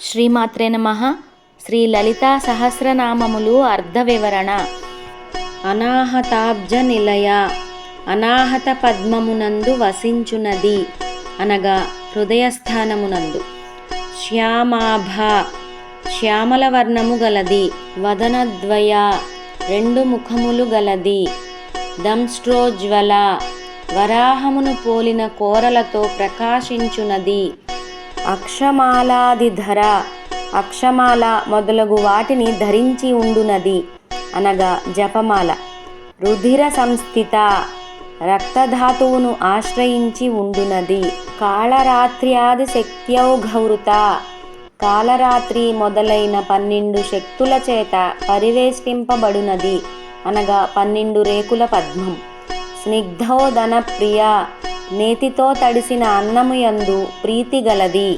శ్రీమాత్రే నమః. శ్రీ లలితా సహస్రనామములు అర్ధ వివరణ. అనాహతాబ్జ నిలయ, అనాహత పద్మమునందు వసించునది అనగా హృదయస్థానమునందు. శ్యామాభ, శ్యామల వర్ణము గలది. వదనద్వయ, రెండు ముఖములు గలది. దంష్ట్రోజ్వల, వరాహమును పోలిన కోరలతో ప్రకాశించునది. అక్షమాలాదిధర, అక్షమాల మొదలగు వాటిని ధరించి ఉండునది అనగా జపమాల. రుధిర సంస్థిత, రక్తధాతువును ఆశ్రయించి ఉండునది. కాళరాత్ర్యాది శక్త్యౌఘవృత, కాళరాత్రి మొదలైన 12 శక్తుల చేత పరివేష్టింపబడునది అనగా 12 రేకుల పద్మం. స్నిగ్ధోదన ప్రియ, నేతితో తడిసిన అన్నము యందు ప్రీతి గలది.